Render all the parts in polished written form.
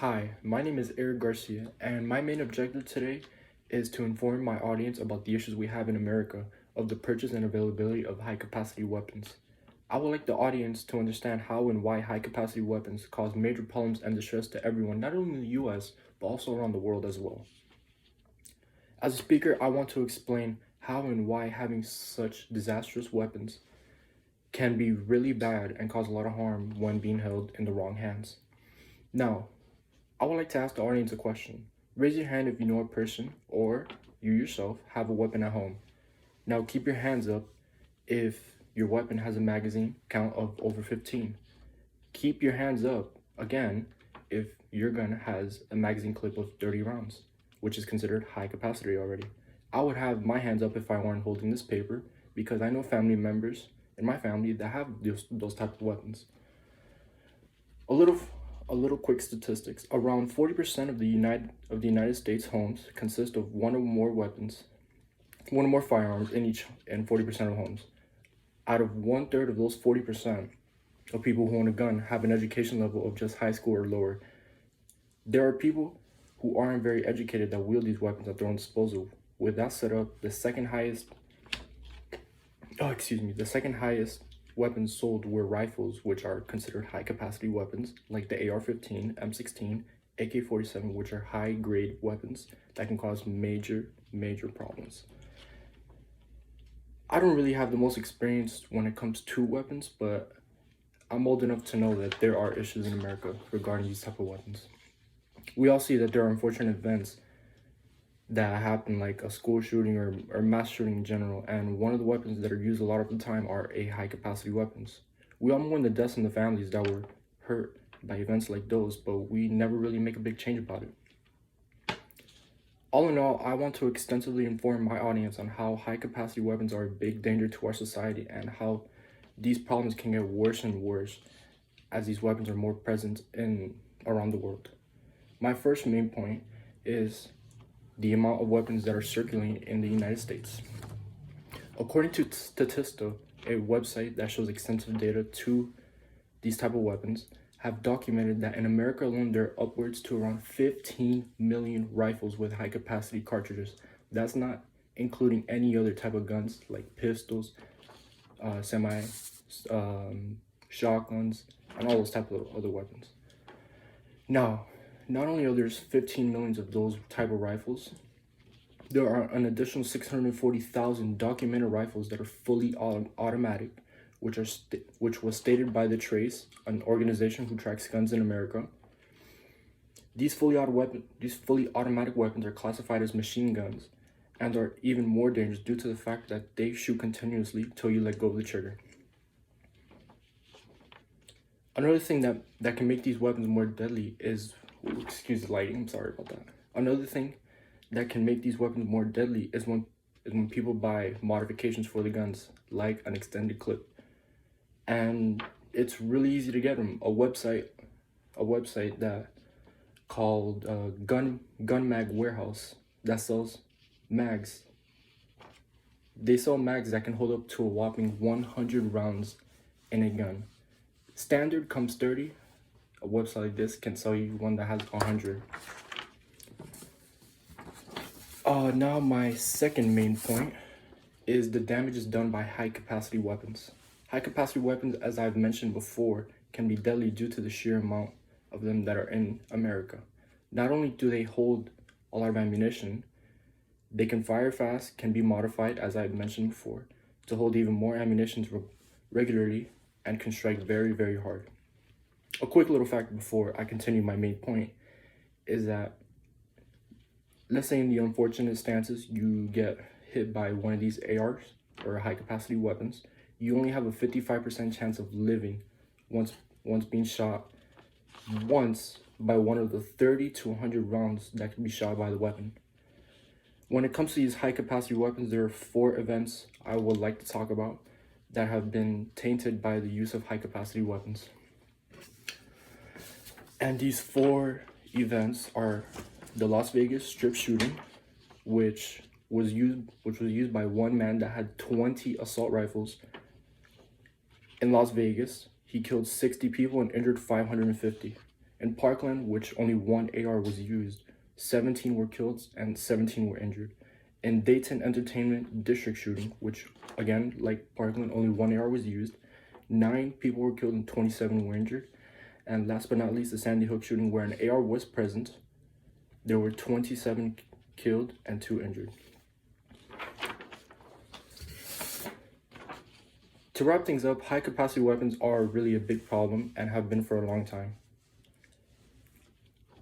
Hi, my name is Eric Garcia, and my main objective today is to inform my audience about the issues we have in America of the purchase and availability of high-capacity weapons. I would like the audience to understand how and why high-capacity weapons cause major problems and distress to everyone, not only in the US, but also around the world as well. As a speaker, I want to explain how and why having such disastrous weapons can be really bad and cause a lot of harm when being held in the wrong hands. Now, I would like to ask the audience a question. Raise your hand if you know a person, or you yourself, have a weapon at home. Now keep your hands up if your weapon has a magazine count of over 15. Keep your hands up, again, if your gun has a magazine clip of 30 rounds, which is considered high capacity already. I would have my hands up if I weren't holding this paper, because I know family members in my family that have those type of weapons. A little quick statistics. Around 40% of the United States homes consist of one or more firearms in 40% of homes. Out of 1/3 of those 40% of people who own a gun have an education level of just high school or lower. There are people who aren't very educated that wield these weapons at their own disposal. With that set up, the second highest weapons sold were rifles, which are considered high-capacity weapons, like the AR-15, M16, AK-47, which are high-grade weapons that can cause major problems. I don't really have the most experience when it comes to weapons, but I'm old enough to know that there are issues in America regarding these type of weapons. We all see that there are unfortunate events that happen, like a school shooting or mass shooting in general, and one of the weapons that are used a lot of the time are high capacity weapons. We all mourn the deaths and the families that were hurt by events like those, but we never really make a big change about it. All in all, I want to extensively inform my audience on how high capacity weapons are a big danger to our society and how these problems can get worse and worse as these weapons are more present around the world. My first main point is the amount of weapons that are circulating in the United States. According to Statista, a website that shows extensive data to these type of weapons, have documented that in America alone, there are upwards to around 15 million rifles with high capacity cartridges. That's not including any other type of guns like pistols, shotguns, and all those type of other weapons. Now, not only are there 15 million of those type of rifles, there are an additional 640,000 documented rifles that are fully automatic, which was stated by the Trace, an organization who tracks guns in America. These fully automatic weapons are classified as machine guns and are even more dangerous due to the fact that they shoot continuously till you let go of the trigger. Another thing that can make these weapons more deadly is, excuse the lighting, I'm sorry about that. Another thing that can make these weapons more deadly is when people buy modifications for the guns, like an extended clip. And it's really easy to get them. A website that called Gun Mag Warehouse that sells mags. They sell mags that can hold up to a whopping 100 rounds in a gun. Standard comes 30. A website like this can sell you one that has 100. Now my second main point is the damages done by high capacity weapons. High capacity weapons, as I've mentioned before, can be deadly due to the sheer amount of them that are in America. Not only do they hold a lot of ammunition, they can fire fast, can be modified, as I've mentioned before, to hold even more ammunition regularly, and can strike very hard. A quick little fact before I continue my main point is that, let's say in the unfortunate stances you get hit by one of these ARs or high capacity weapons, you only have a 55% chance of living once being shot once by one of the 30 to 100 rounds that can be shot by the weapon. When it comes to these high capacity weapons, there are 4 events I would like to talk about that have been tainted by the use of high capacity weapons. And these 4 events are the Las Vegas strip shooting, which was used by one man that had 20 assault rifles. In Las Vegas, he killed 60 people and injured 550. In Parkland, which only one AR was used, 17 were killed and 17 were injured. In Dayton Entertainment District shooting, which again, like Parkland, only one AR was used, 9 people were killed and 27 were injured. And last but not least, the Sandy Hook shooting, where an AR was present, there were 27 killed and 2 injured. To wrap things up, high-capacity weapons are really a big problem and have been for a long time.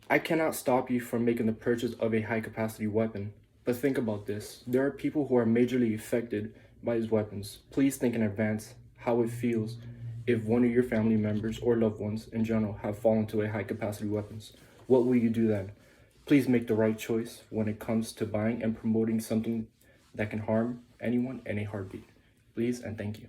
I cannot stop you from making the purchase of a high-capacity weapon, but think about this. There are people who are majorly affected by these weapons. Please think in advance how it feels if one of your family members or loved ones in general have fallen to a high-capacity weapons. What will you do then? Please make the right choice when it comes to buying and promoting something that can harm anyone in a heartbeat. Please and thank you.